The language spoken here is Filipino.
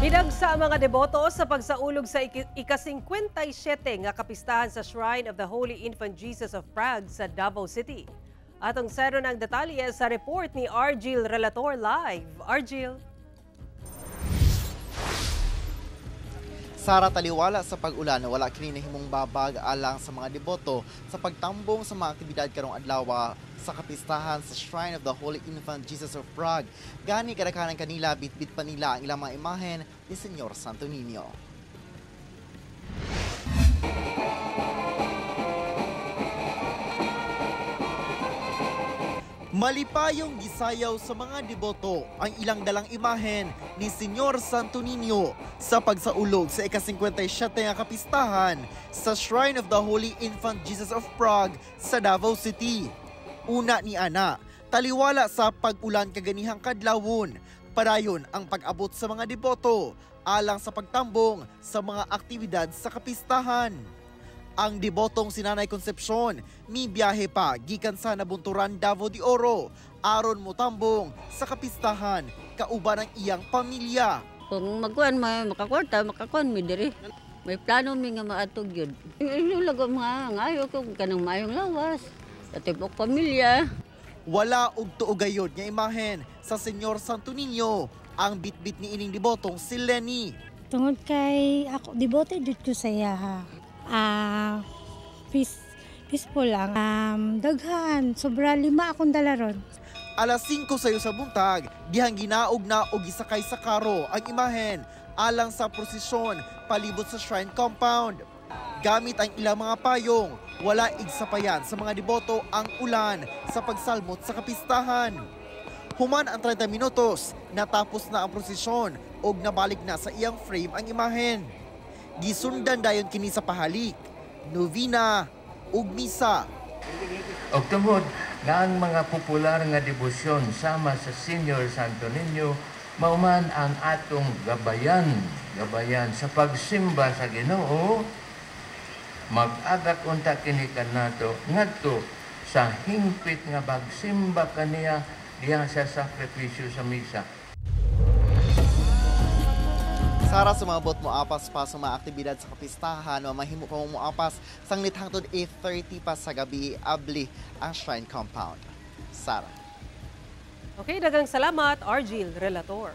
Hinagsa ang mga deboto sa pagsaulog sa ika-57 nga kapistahan sa Shrine of the Holy Infant Jesus of Prague sa Davao City. Atong sero ng detalye sa report ni Argil Relator Live. Argil. Sara, taliwala sa pag-ulan na wala kini nahimong babag alang sa mga deboto sa pagtambong sa mga aktibidad karong adlaw sa kapistahan sa Shrine of the Holy Infant Jesus of Prague. Gani kadaghanan kanila bitbit pa nila ang ilang mga imahen ni Senyor Santo Niño. Malipayong gisayaw sa mga deboto ang ilang dalang imahen ni Senyor Santo Niño sa pagsaulog sa ika-57 nga kapistahan sa Shrine of the Holy Infant Jesus of Prague sa Davao City. Una ni ana, taliwala sa pag-ulan kaganihang kadlawon, padayon ang pag-abot sa mga deboto alang sa pagtambong sa mga aktibidad sa kapistahan. Ang debotong si Nanay Concepcion mibiyahe pa gikan sa Nabunturan, Davao de Oro aron motambong sa kapistahan kauban ang iyang pamilya. Kung magkuan makakwarta makakuan mi diri. May plano mi nga maatog yun. Lago mga ngayo ko kanang mayong lawas sa tibok pamilya. Wala og tuogayod nga imahen sa Senyor Santo Niño ang bitbit ni ining debotong si Lenny. Tungod kay ako debote dito sa iya ha. Peaceful lang. Daghan, sobra 5 akong dala ron. Alas 5 sayo sa buntag, dihang ginaog na o gisakay sa karo ang imahen alang sa prosesyon palibot sa shrine compound. Gamit ang ilang mga payong, wala igsapayan sa mga deboto ang ulan sa pagsalmot sa kapistahan. Human ang 30 minutos, natapos na ang prosesyon o nabalik na sa iyang frame ang imahen. Gisundan dayon kini sa pahalik, novena ug misa. Og tungod nga ang mga popular nga debosyon sama sa Senyor Santo Niño mauman ang atong gabayan sa pagsimba sa Ginoo. Mag-agak unta kini kanato ngadto sa hingpit nga pagsimba kaniya diha sa sakripisyo sa misa. Sara, sumabot mo apas pa sa mga aktibidad sa kapistahan o mahimo pa mo apas sanglit hangtod 8:30 pa sa gabi abli ang shrine compound. Sara. Okay, daghang salamat Argil Relator.